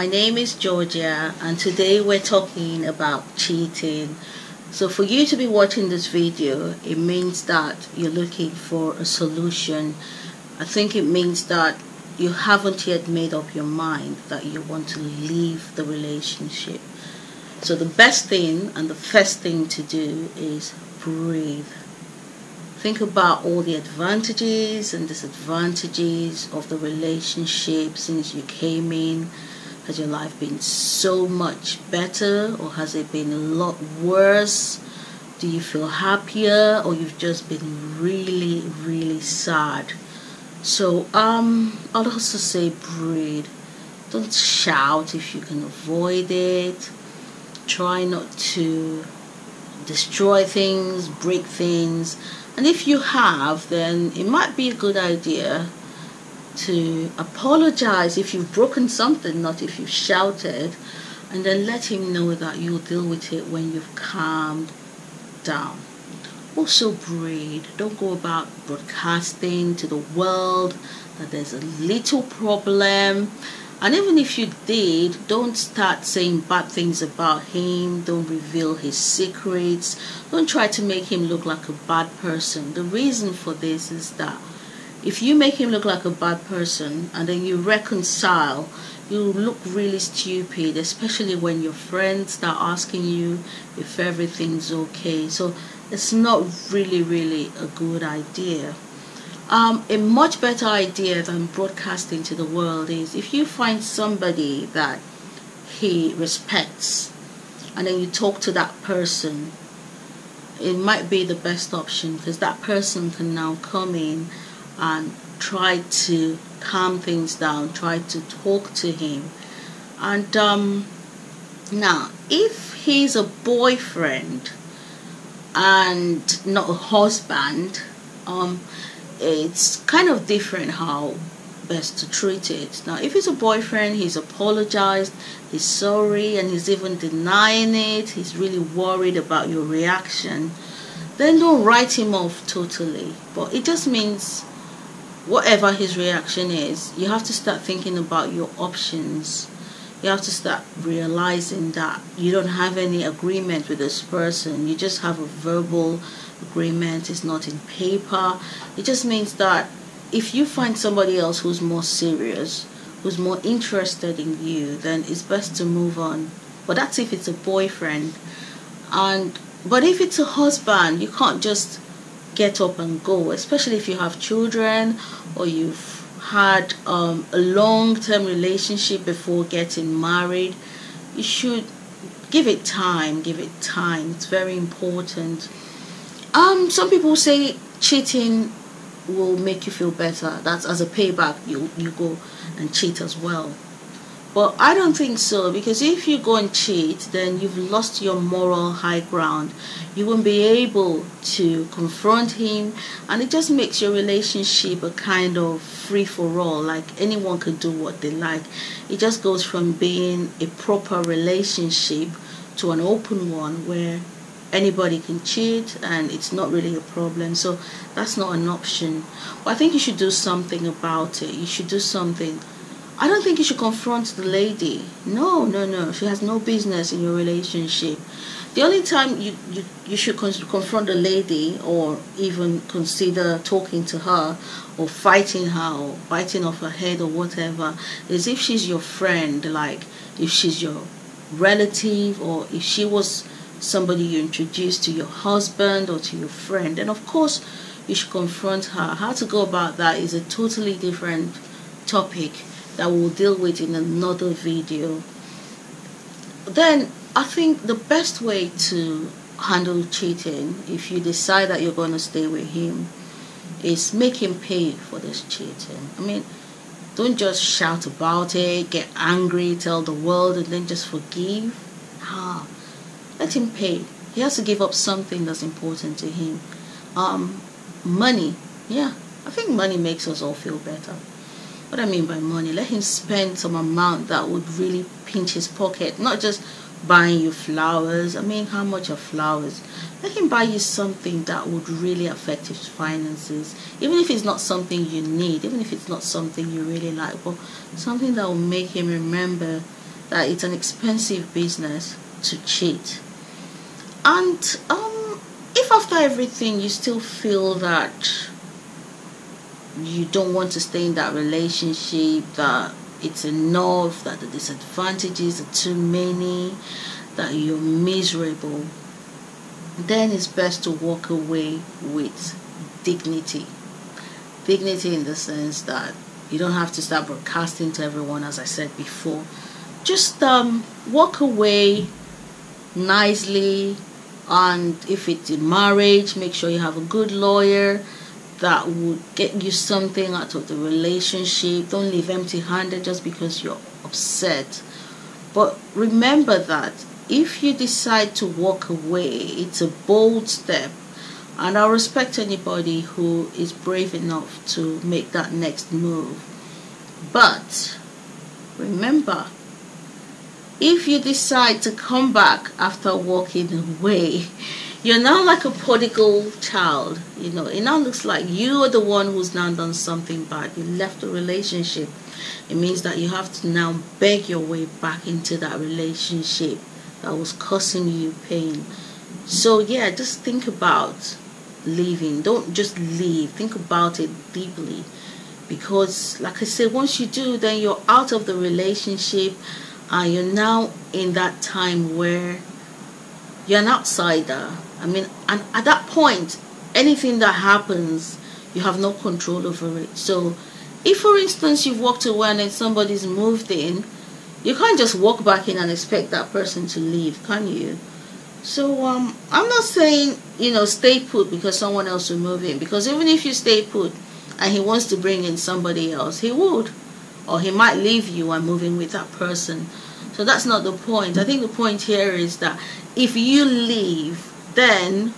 My name is Georgia, and today we're talking about cheating. So for you to be watching this video, it means that you're looking for a solution. I think it means that you haven't yet made up your mind that you want to leave the relationship. So the best thing and the first thing to do is breathe. Think about all the advantages and disadvantages of the relationship since you came in. Has your life been so much better, or has it been a lot worse? Do you feel happier, or you've just been really sad? So I'll also say breathe. Don't shout if you can avoid it. Try not to destroy things, break things, and if you have, then it might be a good idea to apologize if you've broken something, not if you've shouted, and then let him know that you'll deal with it when you've calmed down. Also breathe. Don't go about broadcasting to the world that there's a little problem. And even if you did, don't start saying bad things about him. Don't reveal his secrets. Don't try to make him look like a bad person. The reason for this is that if you make him look like a bad person and then you reconcile, you look really stupid, especially when your friends start asking you if everything's okay. So it's not really a good idea. A much better idea than broadcasting to the world is if you find somebody that he respects and then you talk to that person, it might be the best option, because that person can now come in and try to calm things down, try to talk to him. And now if he's a boyfriend and not a husband, it's kind of different how best to treat it. Now if he's a boyfriend, he's apologized, he's sorry, and he's even denying it, he's really worried about your reaction, then don't write him off totally. But it just means whatever his reaction is, you have to start thinking about your options. You have to start realizing that you don't have any agreement with this person. You just have a verbal agreement. It's not in paper. It just means that if you find somebody else who's more serious, who's more interested in you, then it's best to move on. But that's if it's a boyfriend. But if it's a husband, you can't just get up and go, especially if you have children or you've had a long-term relationship before getting married. You should give it time. It's very important. Some people say cheating will make you feel better. That's as a payback, you go and cheat as well. But I don't think so, because if you go and cheat, then you've lost your moral high ground. You won't be able to confront him, and it just makes your relationship a kind of free-for-all, like anyone can do what they like. It just goes from being a proper relationship to an open one where anybody can cheat and it's not really a problem. So that's not an option. But I think you should do something about it. You should do something. I don't think you should confront the lady. No. She has no business in your relationship. The only time you should confront the lady, or even consider talking to her or fighting her or biting off her head or whatever, is if she's your friend, like if she's your relative, or if she was somebody you introduced to your husband or to your friend. And of course you should confront her. How to go about that is a totally different topic that we'll deal with in another video. Then I think the best way to handle cheating, if you decide that you're going to stay with him, is make him pay for this cheating. I mean, don't just shout about it, get angry, tell the world, and then just forgive. Let him pay. He has to give up something that's important to him. Money. Yeah, I think money makes us all feel better. What I mean by money, let him spend some amount that would really pinch his pocket, not just buying you flowers. I mean, how much are flowers? Let him buy you something that would really affect his finances, even if it's not something you need, even if it's not something you really like, but something that will make him remember that it's an expensive business to cheat. And if after everything you still feel that you don't want to stay in that relationship, that it's enough, that the disadvantages are too many, that you're miserable, then it's best to walk away with dignity. Dignity in the sense that you don't have to start broadcasting to everyone, as I said before. Just walk away nicely. And if it's in marriage, make sure you have a good lawyer that would get you something out of the relationship. Don't leave empty-handed just because you're upset. But remember that if you decide to walk away, it's a bold step, and I respect anybody who is brave enough to make that next move. But remember, if you decide to come back after walking away, you're now like a prodigal child. You know, it now looks like you are the one who's now done something bad. You left the relationship. It means that you have to now beg your way back into that relationship that was causing you pain. So yeah, just think about leaving. Don't just leave. Think about it deeply, because like I said, once you do, then you're out of the relationship. You're now in that time where you're an outsider. I mean, and at that point, anything that happens, you have no control over it. So if, for instance, you've walked away and then somebody's moved in, you can't just walk back in and expect that person to leave, can you? So I'm not saying, you know, stay put because someone else will move in. Because even if you stay put and he wants to bring in somebody else, he would. Or he might leave you and move in with that person. So that's not the point. I think the point here is that if you leave, then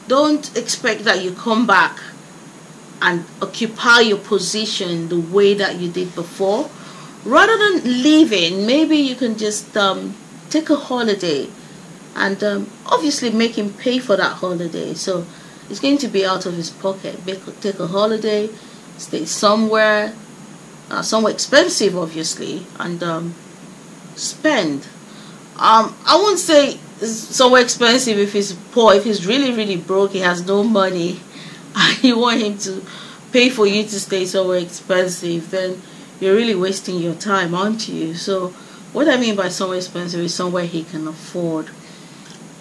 don't expect that you come back and occupy your position the way that you did before. Rather than leaving, maybe you can just take a holiday and obviously make him pay for that holiday. So it's going to be out of his pocket. Take a holiday, stay somewhere expensive, obviously, and spend. I won't say somewhere expensive if he's poor. If he's really broke, he has no money, and you want him to pay for you to stay somewhere expensive, then you're really wasting your time, aren't you? So what I mean by somewhere expensive is somewhere he can afford.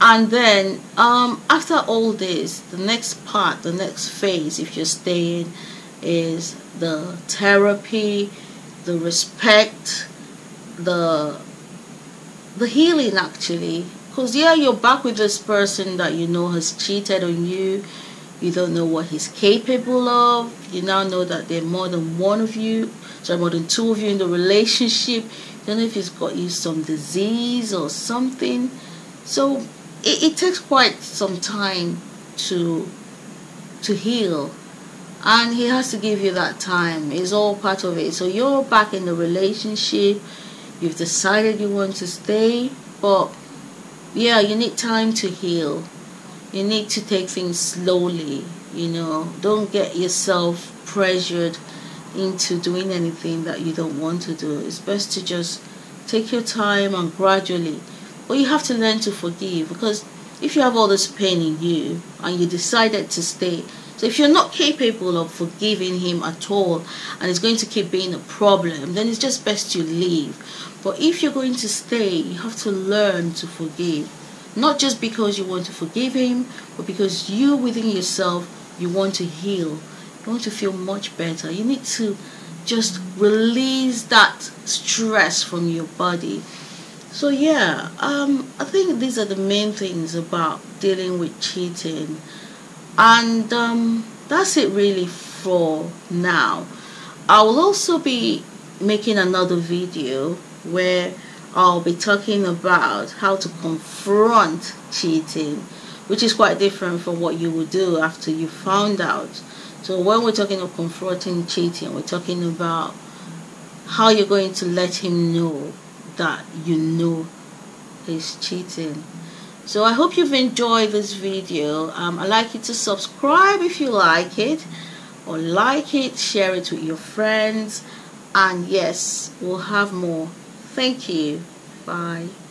And then after all this, the next part, the next phase, if you're staying, is the therapy, the respect, the healing, actually. Because yeah, you're back with this person that you know has cheated on you. You don't know what he's capable of. You now know that there are more than one of you, so more than two of you in the relationship. You don't know if he's got you some disease or something. So it takes quite some time to heal. And he has to give you that time. It's all part of it. So you're back in the relationship. You've decided you want to stay. But yeah, you need time to heal. You need to take things slowly. You know, don't get yourself pressured into doing anything that you don't want to do. It's best to just take your time and gradually. But you have to learn to forgive, because if you have all this pain in you and you decided to stay, so if you're not capable of forgiving him at all and it's going to keep being a problem, then it's just best you leave. But if you're going to stay, you have to learn to forgive. Not just because you want to forgive him, but because you within yourself, you want to heal. You want to feel much better. You need to just release that stress from your body. So yeah, I think these are the main things about dealing with cheating. And that's it really for now. I will also be making another video where I'll be talking about how to confront cheating, which is quite different from what you would do after you found out. So when we're talking of confronting cheating, we're talking about how you're going to let him know that you know he's cheating. So I hope you've enjoyed this video. I'd like you to subscribe if you like it, or like it, share it with your friends, and yes, we'll have more. Thank you. Bye.